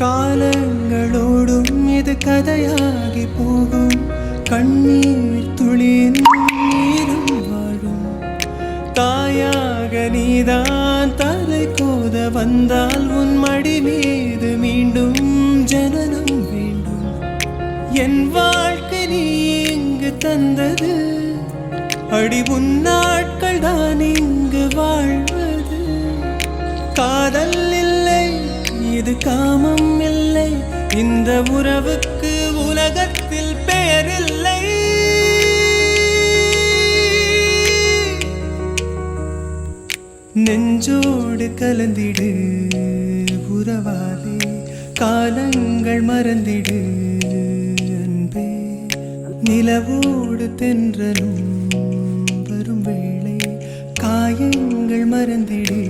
காலங்களோடும் இது கதையாகி போகும். கண்ணீர் துளியின் நீரும் வாழும். தாயாக நீதான் தலை கோத வந்தால் உன் மடி மீது மீண்டும் ஜனனம் வேண்டும். என் வாழ்க்கை நீ இங்கு தந்தது, அடி உன் நாட்கள் தான் இங்கு வாழ்வது. காதல் இல்லை, இது காமம் இல்லை, இந்த உறவுக்கு உலகத்தில் பெயரில்லை. நெஞ்சோடு கலந்திடு உறவாலே, காலங்கள் மறந்திடு அன்பே. நிலவோடு தென்றலும் வரும் வேளை, காயங்கள் மறந்திடு.